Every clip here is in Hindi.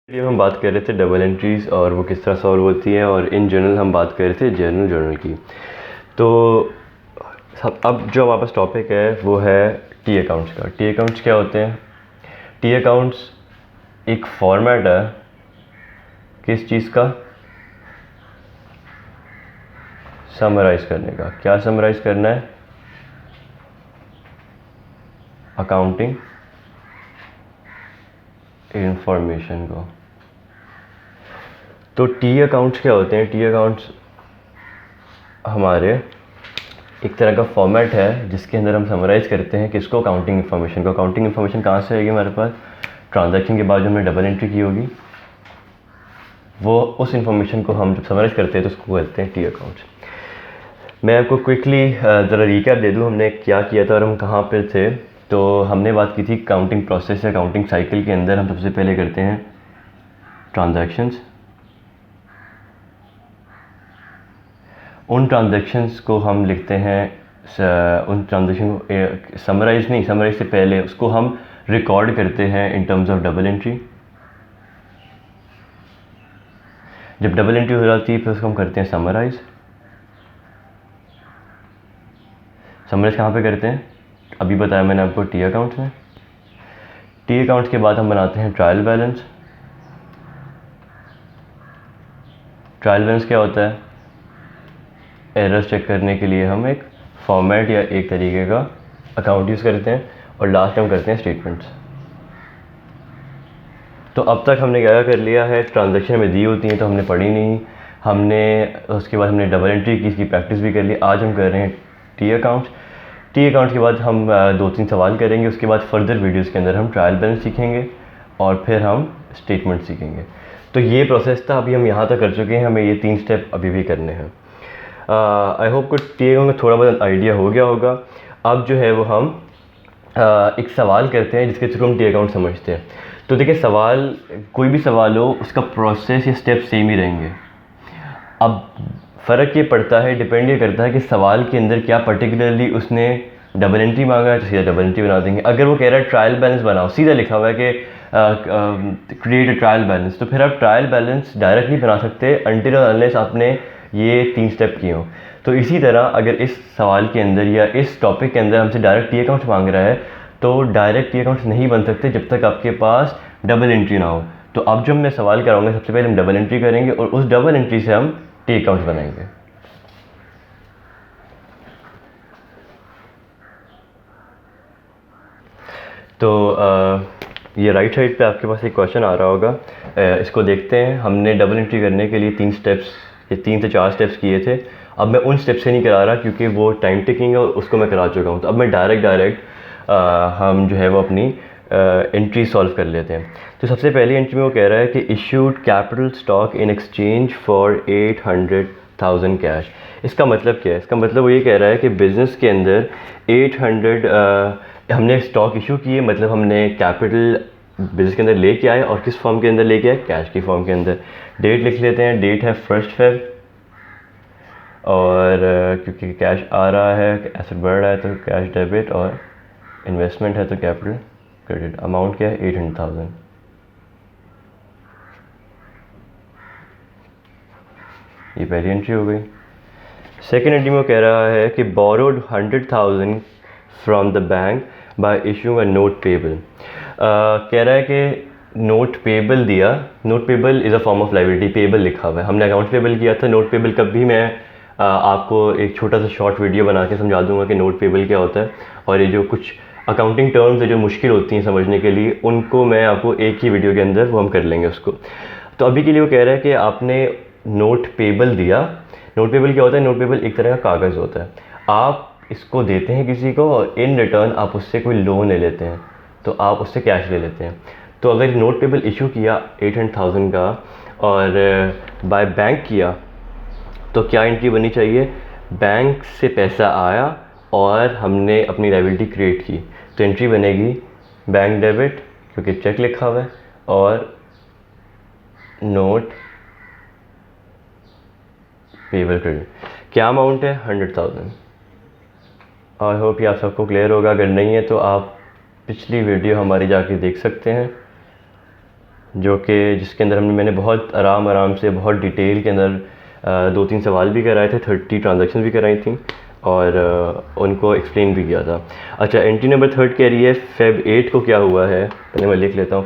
वीडियो हम बात कर रहे थे डबल एंट्रीज़ और वो किस तरह सॉल्व होती है, और इन जनरल हम बात कर रहे थे जर्नल की। तो अब जो हमारे पास टॉपिक है वो है टी अकाउंट्स का। टी अकाउंट्स क्या होते हैं? टी अकाउंट्स एक फॉर्मेट है किस चीज़ का? समराइज़ करने का। क्या समराइज़ करना है? अकाउंटिंग इंफॉर्मेशन को। तो टी अकाउंट्स क्या होते हैं? टी अकाउंट्स हमारे एक तरह का फॉर्मेट है जिसके अंदर हम समराइज़ करते हैं किसको? अकाउंटिंग इन्फॉर्मेशन को। अकाउंटिंग इन्फॉर्मेशन कहाँ से आएगी हमारे पास? ट्रांजैक्शन के बाद जो हमने डबल एंट्री की होगी वो उस इन्फॉर्मेशन को हम जब समराइज़ करते हैं तो उसको कहते हैं टी अकाउंट्स। मैं आपको क्विकली ज़रा रिकैप दे दूँ हमने क्या किया था और हम कहाँ पर थे। तो हमने बात की थी काउंटिंग प्रोसेस या काउंटिंग साइकिल के अंदर हम सबसे पहले करते हैं ट्रांजैक्शंस। उन ट्रांजैक्शंस को हम लिखते हैं उन ट्रांजैक्शन को समराइज़ से पहले उसको हम रिकॉर्ड करते हैं in terms of double entry. जब डबल एंट्री हो जाती है फिर उसको हम करते हैं समराइज़ कहाँ पे करते हैं? अभी बताया मैंने आपको टी अकाउंट्स में। टी अकाउंट्स के बाद हम बनाते हैं ट्रायल बैलेंस। ट्रायल बैलेंस क्या होता है? एरर्स चेक करने के लिए हम एक फॉर्मेट या एक तरीके का अकाउंट यूज़ करते हैं, और लास्ट हम करते हैं स्टेटमेंट्स। तो अब तक हमने क्या कर लिया है? ट्रांजैक्शन हमें दी होती हैं तो हमने पढ़ी नहीं, हमने उसके बाद हमने डबल एंट्री की, इसकी प्रैक्टिस भी कर ली। आज हम कर रहे हैं टी अकाउंट्स। टी अकाउंट्स के बाद हम 2-3 सवाल करेंगे, उसके बाद फर्दर वीडियोज़ के अंदर हम ट्रायल बैलेंस सीखेंगे और फिर हम स्टेटमेंट सीखेंगे। तो ये प्रोसेस था, अभी हम यहाँ तक कर चुके हैं, हमें ये 3 स्टेप अभी भी करने हैं। आई होप को टी अकाउंट में थोड़ा बहुत आइडिया हो गया होगा। अब जो है वो हम एक सवाल करते हैं जिसके थ्रू हम टी अकाउंट समझते हैं। तो देखिए, सवाल कोई भी सवाल हो उसका प्रोसेस या स्टेप सेम ही रहेंगे। अब फ़र्क ये पड़ता है, डिपेंड ये करता है कि सवाल के अंदर क्या पर्टिकुलरली उसने डबल एंट्री मांगा है तो सीधा डबल एंट्री बना देंगे। अगर वो कह रहा है ट्रायल बैलेंस बनाओ, सीधा लिखा हुआ है कि क्रिएट अ ट्रायल बैलेंस, तो फिर आप ट्रायल बैलेंस डायरेक्ट नहीं बना सकते अनटिल और अनलेस आपने ये 3 स्टेप किए हों। तो इसी तरह अगर इस सवाल के अंदर या इस टॉपिक के अंदर हमसे डायरेक्ट टी अकाउंट्स मांग रहा है तो डायरेक्ट टी अकाउंट्स नहीं बन सकते जब तक आपके पास डबल एंट्री ना हो। तो अब जब मैं सवाल कराऊंगा सबसे पहले हम डबल एंट्री करेंगे और उस डबल एंट्री से हम टी अकाउंट्स बनाएंगे। तो ये राइट साइड पे आपके पास एक क्वेश्चन आ रहा होगा, इसको देखते हैं। हमने डबल एंट्री करने के लिए 3 स्टेप्स या 3 से 4 स्टेप्स किए थे। अब मैं उन स्टेप से नहीं करा रहा क्योंकि वो टाइम टेकिंग है और उसको मैं करा चुका हूँ। तो अब मैं डायरेक्ट हम जो है वो अपनी एंट्री सॉल्व कर लेते हैं। तो सबसे पहली एंट्री में वो कह रहा है कि issued capital stock in exchange for 800,000 cash. इसका मतलब क्या है? इसका मतलब वो ये कह रहा है कि बिज़नेस के अंदर 800 हमने स्टॉक इशू किए, मतलब हमने कैपिटल बिज़नेस के अंदर लेके आए, और किस फॉर्म के अंदर लेके आए? कैश की फॉर्म के अंदर। डेट लिख लेते हैं, डेट है 1 Feb, और क्योंकि कैश आ रहा है, एसेट बढ़ रहा है तो कैश डेबिट, और इन्वेस्टमेंट है तो कैपिटल क्रेडिट। अमाउंट क्या है? 800,000। ये पहली एंट्री हो गई। सेकेंड एंट्री में कह रहा है कि borrowed 100,000 from the bank by issuing a note payable. कह रहा है कि नोट पेबल दिया। Note payable is a form of liability, payable लिखा हुआ है। हमने अकाउंट पेबल किया था, नोट पेबल कब भी मैं आपको एक छोटा सा शॉर्ट वीडियो बना के समझा दूंगा कि नोट पेबल क्या होता है, और ये जो कुछ अकाउंटिंग टर्म्स है जो मुश्किल होती हैं समझने के लिए, उनको मैं आपको एक ही वीडियो के अंदर वो हम कर लेंगे उसको। तो अभी के लिए वो कह रहा है कि आपने नोट पेबल दिया। नोट पेबल क्या होता है? नोट पेबल एक तरह का कागज़ होता है। आप इसको देते हैं किसी को और इन रिटर्न आप उससे कोई लोन ले लेते हैं, तो आप उससे कैश ले लेते हैं। तो अगर नोट पेबल इशू किया 800,000 का और बाय बैंक किया तो क्या एंट्री बननी चाहिए? बैंक से पैसा आया और हमने अपनी लायबिलिटी क्रिएट की, तो एंट्री बनेगी बैंक डेबिट क्योंकि चेक लिखा हुआ है, और नोट पेबल क्रेडिट। क्या अमाउंट है? 100,000। आई होप ये आप सबको क्लियर होगा। अगर नहीं है तो आप पिछली वीडियो हमारी जाके देख सकते हैं। जो कि जिसके अंदर मैंने बहुत आराम से बहुत डिटेल के अंदर 2-3 सवाल भी कराए थे, 30 ट्रांजैक्शन भी कराई थी और उनको एक्सप्लेन भी किया था। अच्छा, एंट्री नंबर 3 कह रही है फेब 8 को क्या हुआ है, पहले मैं लिख लेता हूँ।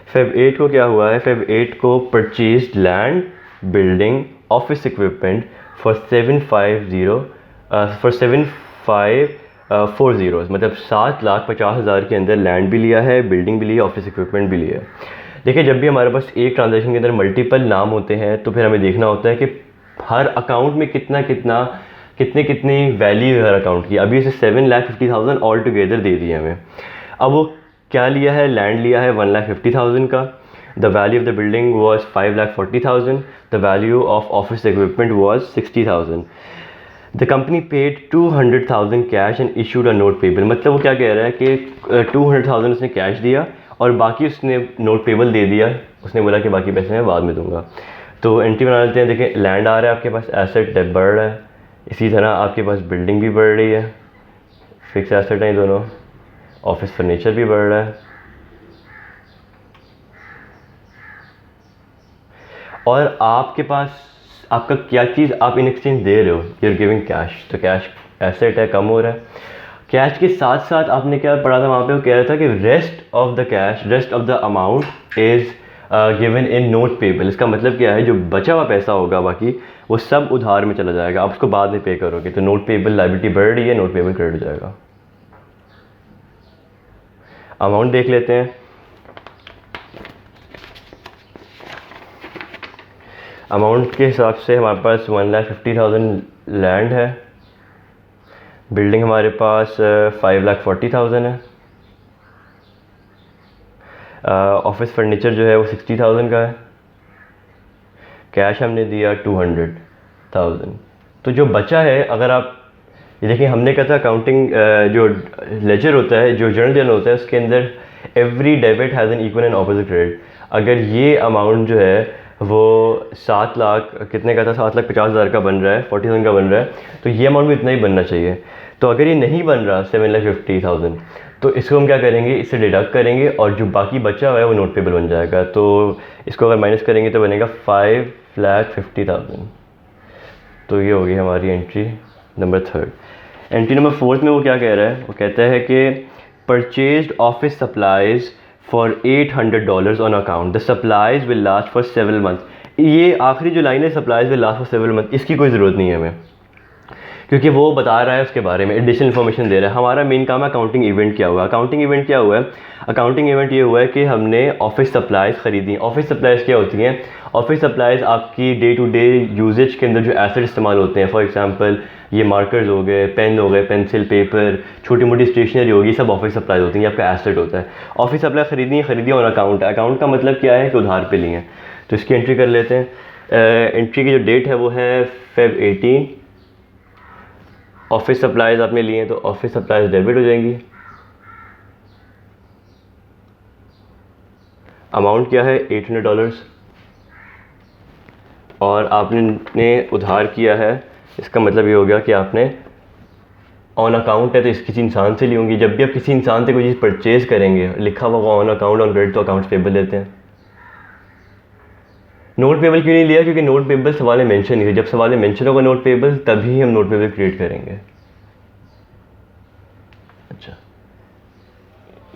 फेब 8 को क्या हुआ है, फेब 8 को purchase land, building, office equipment for 7540, मतलब 7,50,000 के अंदर लैंड भी लिया है, बिल्डिंग भी लिया, ऑफिस इक्विपमेंट भी लिया है। देखिए, जब भी हमारे पास एक ट्रांजैक्शन के अंदर मल्टीपल नाम होते हैं तो फिर हमें देखना होता है कि हर अकाउंट में कितनी वैल्यू है हर अकाउंट की। अभी इसे 7,50,000 ऑल टुगेदर दे दिए हमें। अब वो क्या लिया है, लैंड लिया है 1,50,000 का, the value of the building was 5,40,000, the value of office equipment was 60,000। The company paid 200,000 cash and issued a note payable. मतलब वो क्या कह रहा है कि 200,000 उसने कैश दिया और बाकी उसने नोट पेबल दे दिया। उसने बोला कि बाकी पैसे मैं बाद में दूंगा। तो एंट्री बना लेते हैं। देखिए, लैंड आ रहा है आपके पास, एसेट बढ़ रहा है, इसी तरह आपके पास बिल्डिंग भी बढ़ रही है, फिक्स एसेट हैं दोनों, ऑफिस फर्नीचर भी बढ़ रहा है और आपके पास आपका क्या चीज़ आप इन एक्सचेंज दे रहे हो, यू आर गिविंग कैश। तो कैश एसेट है, कम हो रहा है। कैश के साथ साथ आपने क्या पढ़ा था वहाँ पे, वो कह रहा था कि rest of the amount is given in note payable. इसका मतलब क्या है, जो बचा हुआ पैसा होगा बाकी वो सब उधार में चला जाएगा, आप उसको बाद में पे करोगे। तो नोट पेबल लायबिलिटी बढ़ रही है, नोट पेबल क्रेडिट हो जाएगा। अमाउंट देख लेते हैं। अमाउंट के हिसाब से हमारे पास 1,50,000 लैंड है, बिल्डिंग हमारे पास 5,40,000 है, ऑफिस फर्नीचर जो है वो 60,000 का है, कैश हमने दिया 200,000। तो जो बचा है, अगर आप ये देखिए, हमने कहा था अकाउंटिंग जो लेजर होता है, जो जर्नल जर्नल होता है, उसके अंदर every debit has an equal and opposite credit. अगर ये अमाउंट जो है वो 7 लाख कितने का था, 7,50,000 का बन रहा है, 40,000 का बन रहा है, तो ये अमाउंट भी इतना ही बनना चाहिए। तो अगर ये नहीं बन रहा 7,50,000, तो इसको हम क्या करेंगे, इससे डिडक्ट करेंगे और जो बाकी बचा हुआ है वो नोट पेबल बन जाएगा। तो इसको अगर माइनस करेंगे तो बनेगा 5,50,000। तो ये होगी हमारी एंट्री नंबर 3। एंट्री नंबर 4 में वो क्या कह रहा है, वो कहता है कि purchased office supplies for $800 on account, the supplies will last for several month. ये आखिरी जो लाइन है, supplies will last for several month, इसकी कोई ज़रूरत नहीं है हमें, क्योंकि वो बता रहा है उसके बारे में, एडिशनल इन्फॉर्मेशन दे रहा है। हमारा मेन काम है अकाउंटिंग इवेंट क्या हुआ। अकाउंटिंग इवेंट क्या हुआ है, अकाउंटिंग इवेंट ये हुआ है कि हमने ऑफिस सप्लाइज़ ख़रीदी। ऑफिस सप्लाइज़ क्या होती हैं, ऑफिस सप्लाइज़ आपकी डे टू डे यूजेज के अंदर जो एसेट इस्तेमाल होते हैं, फॉर एग्जांपल ये मार्कर्स हो गए, पेन हो गए, पेंसिल, पेपर, छोटी मोटी स्टेशनरी होगी, सब ऑफिस सप्लाइज होती हैं, ये आपका एसेट होता है। ऑफिस सप्लाई खरीदी ऑन अकाउंट है। अकाउंट का मतलब क्या है कि उधार पे लिए हैं। तो इसकी एंट्री कर लेते हैं। एंट्री की जो डेट है वो है Feb 18। ऑफिस सप्लाइज आपने लिए हैं तो ऑफिस सप्लाइज डेबिट हो जाएंगी। अमाउंट क्या है, $800 और आपने उधार किया है। इसका मतलब ये हो गया कि आपने ऑन अकाउंट है तो इस किसी इंसान से ली होंगी। जब भी आप किसी इंसान से कोई चीज़ परचेज़ करेंगे, लिखा हुआ ऑन अकाउंट ऑन क्रेडिट, तो अकाउंट पेबल लेते हैं। नोट पेबल क्यों नहीं लिया, क्योंकि नोट पेबल सवाल में मेंशन नहीं है। जब सवाल में मेंशन होगा नोट पेबल, तभी हम नोट पेबल क्रिएट करेंगे। अच्छा,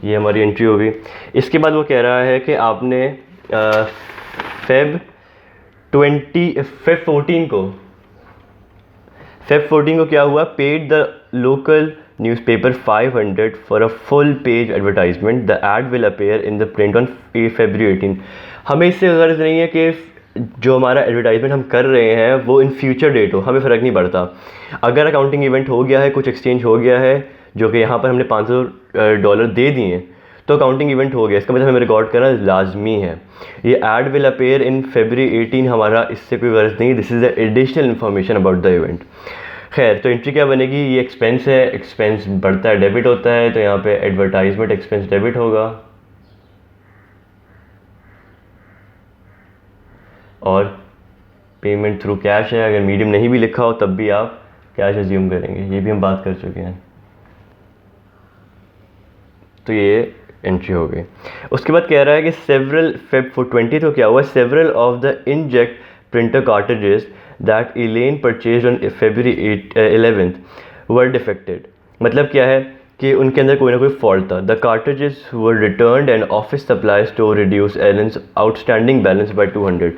ये हमारी एंट्री होगी। इसके बाद वो कह रहा है कि आपने फेब 14 को क्या हुआ, paid the local newspaper 500 for a full page advertisement, the ad will appear in the print on February 18। हमें इससे गर्ज नहीं है कि जो हमारा एडवर्टाइजमेंट हम कर रहे हैं वो इन फ्यूचर डेट हो, हमें फ़र्क नहीं पड़ता। अगर अकाउंटिंग इवेंट हो गया है, कुछ एक्सचेंज हो गया है, जो कि यहाँ पर हमने $500 दे दिए, तो अकाउंटिंग इवेंट हो गया, इसका मतलब हमें रिकॉर्ड करना लाजमी है। ये ad will appear in February 18 हमारा इससे कोई गर्ज नहीं, this is the additional information about the event. खैर, तो एंट्री क्या बनेगी, ये एक्सपेंस है, एक्सपेंस बढ़ता है डेबिट होता है, तो यहाँ पे एडवर्टाइजमेंट एक्सपेंस डेबिट होगा और पेमेंट थ्रू कैश है। अगर मीडियम नहीं भी लिखा हो तब भी आप कैश एज्यूम करेंगे, ये भी हम बात कर चुके हैं। तो ये एंट्री हो गई। उसके बाद कह रहा है कि सेवरल फेब 20 तो क्या हुआ, several of the inject printer cartridges that इलेन purchase on February 11th were defected. मतलब क्या है कि उनके अंदर कोई ना कोई फॉल्ट था। The cartridges were returned and office supply store reduce एलेंस outstanding balance bye 200।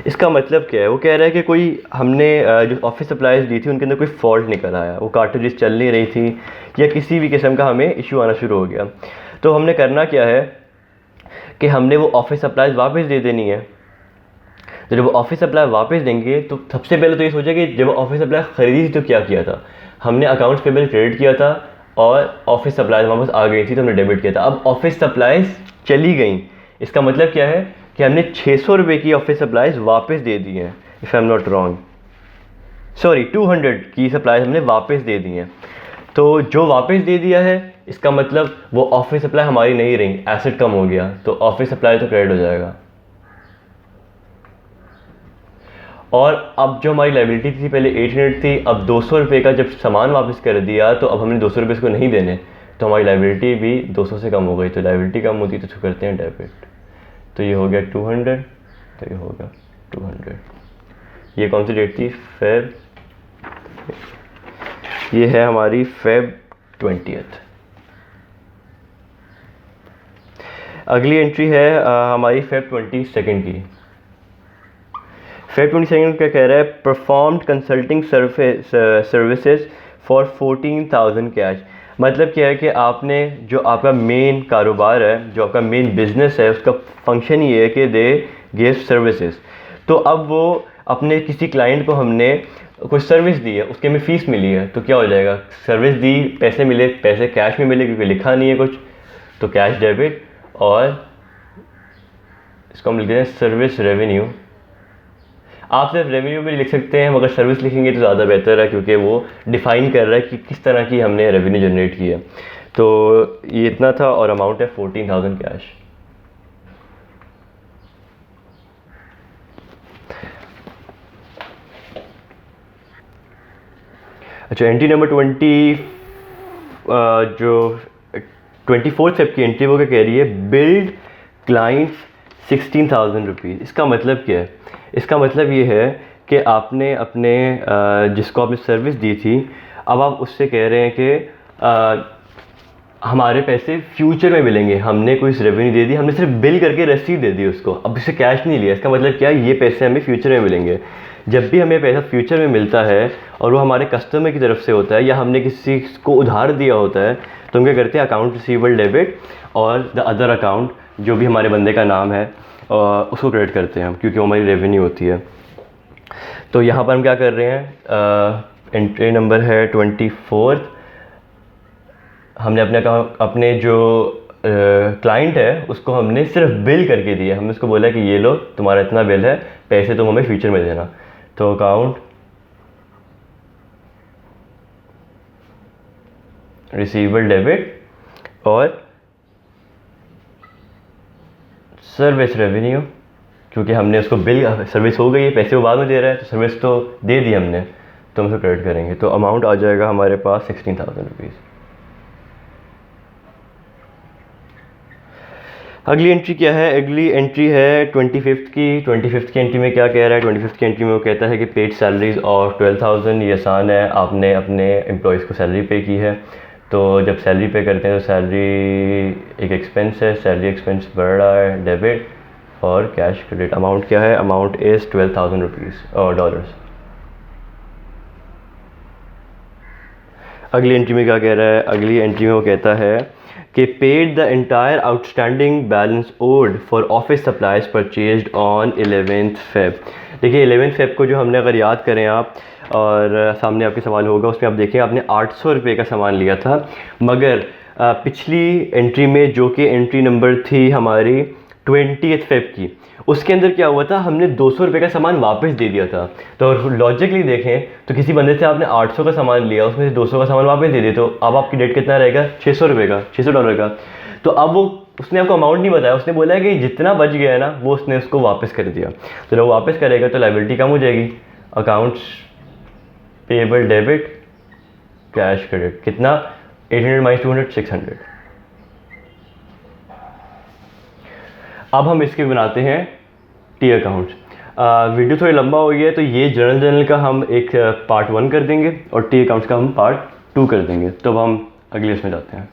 इसका मतलब क्या है, वो कह रहा है कि कोई हमने जो ऑफिस सप्लाईज दी थी उनके अंदर कोई फॉल्ट निकल आया, वो कार्ट्रिजेस चल नहीं रही थी या किसी भी किस्म का हमें इशू आना शुरू हो गया। तो हमने करना क्या है कि हमने वो ऑफिस सप्लाईज वापस दे देनी है। तो जब ऑफिस सप्लाई वापस देंगे तो सबसे पहले तो ये सोचा कि जब ऑफिस सप्लाई ख़रीदी थी तो क्या किया था, हमने अकाउंट्स पेबल क्रेडिट किया था और ऑफिस सप्लाईज वापस आ गई थी तो हमने डेबिट किया था। अब ऑफिस सप्लाईज चली गई, इसका मतलब क्या है कि हमने 600 रुपये की ऑफिस सप्लाईज वापस दे दी हैं, if I am not wrong, sorry 200 की सप्लाईज हमने वापस दे दी हैं। तो जो वापस दे दिया है इसका मतलब वो ऑफिस सप्लाई हमारी नहीं रही, एसेट कम हो गया, तो ऑफिस सप्लाई तो क्रेडिट हो जाएगा। और अब जो हमारी लाइबिलिटी थी पहले 800 थी, अब 200 रुपये का जब सामान वापस कर दिया तो अब हमने 200 रुपये इसको नहीं देने, तो हमारी लाइबिलिटी भी 200 से कम हो गई। तो लाइबिलिटी कम होती तो करते हैं डेबिट, तो ये हो गया 200, तो ये होगा 200। ये कौन सी डेट थी, फेब, ये है हमारी फेब 20th। अगली एंट्री है हमारी फेब 22 की। फेब 22 क्या कह रहा है, performed consulting services for 14,000 cash. मतलब क्या है कि आपने जो आपका मेन कारोबार है, जो आपका मेन बिजनेस है, उसका फंक्शन ये है कि दे गिव सर्विसेज। तो अब वो अपने किसी क्लाइंट को हमने कोई सर्विस दी है, उसके हमें फ़ीस मिली है, तो क्या हो जाएगा, सर्विस दी, पैसे मिले, पैसे कैश में मिले क्योंकि लिखा नहीं है कुछ, तो कैश डेबिट, और इसको हम लिखते हैं सर्विस रेवेन्यू। आप सिर्फ रेवेन्यू भी लिख सकते हैं मगर सर्विस लिखेंगे तो ज़्यादा बेहतर है क्योंकि वो डिफ़ाइन कर रहा है कि किस तरह की हमने रेवेन्यू जनरेट की है। तो ये इतना था और अमाउंट है 14,000 कैश। अच्छा, एंट्री नंबर 20 जो 24 फेब की एंट्री वो क्या कह रही है, बिल्ड क्लाइंट्स 16,000 रुपीज़। इसका मतलब क्या है, इसका मतलब ये है कि आपने अपने जिसको आपने सर्विस दी थी, अब आप उससे कह रहे हैं कि हमारे पैसे फ्यूचर में मिलेंगे। हमने कोई रेवेन्यू दे दी, हमने सिर्फ बिल करके रसीद दे दी उसको, अब इससे कैश नहीं लिया। इसका मतलब क्या है, ये पैसे हमें फ्यूचर में मिलेंगे। जब भी हमें पैसा फ्यूचर में मिलता है और वो हमारे कस्टमर की तरफ से होता है या हमने किसी को उधार दिया होता है, तो हम क्या करते हैं, अकाउंट रिसीवेबल डेबिट और द अदर अकाउंट जो भी हमारे बंदे का नाम है उसको क्रेडिट करते हैं हम, क्योंकि वो हमारी रेवेन्यू होती है। तो यहाँ पर हम क्या कर रहे हैं, एंट्री नंबर है 24। हमने अपने जो क्लाइंट है उसको हमने सिर्फ बिल करके दिया, हमने उसको बोला कि ये लो तुम्हारा इतना बिल है, पैसे तुम हमें फ्यूचर में देना। तो अकाउंट रिसीवेबल डेबिट और सर्विस रेवेन्यू, क्योंकि हमने उसको बिल, सर्विस हो गई है, पैसे वो बाद में दे रहा है, तो सर्विस तो दे दी हमने, तो हम उसको क्रेडिट करेंगे। तो अमाउंट आ जाएगा हमारे पास 16,000 रुपीज़। अगली एंट्री क्या है, अगली एंट्री है 25 की। 25 की एंट्री में क्या कह रहा है, 25 की एंट्री में वो कहता है कि पेड सैलरीज और 12,000। ये आसान है, आपने अपने एम्प्लॉयज़ को सैलरी पे की है, तो जब सैलरी पे करते हैं तो सैलरी एक एक्सपेंस है, सैलरी एक्सपेंस बढ़ रहा है, डेबिट और कैश क्रेडिट। अमाउंट क्या है, अमाउंट इज़ 12,000 रुपीज़ और डॉलर्स। अगली एंट्री में क्या कह रहा है, अगली एंट्री में वो कहता है कि paid the entire outstanding balance owed for office supplies purchased on 11th Feb. देखिए 11th फेब को जो हमने, अगर याद करें आप, और सामने आपके सवाल होगा उसमें आप देखें, आपने 800 रुपये का सामान लिया था, मगर पिछली एंट्री में जो कि एंट्री नंबर थी हमारी 20th फेब की, उसके अंदर क्या हुआ था, हमने 200 रुपये का सामान वापस दे दिया था। तो लॉजिकली देखें तो किसी बंदे से आपने 800 का सामान लिया, उसमें से 200 का सामान वापस दे दिया, तो अब आपकी डेट कितना रहेगा, 600 रुपये का, 600 डॉलर का। तो अब वो, उसने आपको अमाउंट नहीं बताया, उसने बोला कि जितना बच गया है ना वो उसने उसको वापस कर दिया। तो जब वो वापस करेगा तो लाइबिलिटी कम हो जाएगी, accounts payable debit cash credit. कितना, 800 - 200 600। अब हम इसके बनाते हैं टी अकाउंट। वीडियो थोड़ी लंबा हो गया है, तो ये जर्नल का हम एक पार्ट 1 कर देंगे और टी अकाउंट्स का हम पार्ट 2 कर देंगे। तो अब हम अगले इसमें जाते हैं।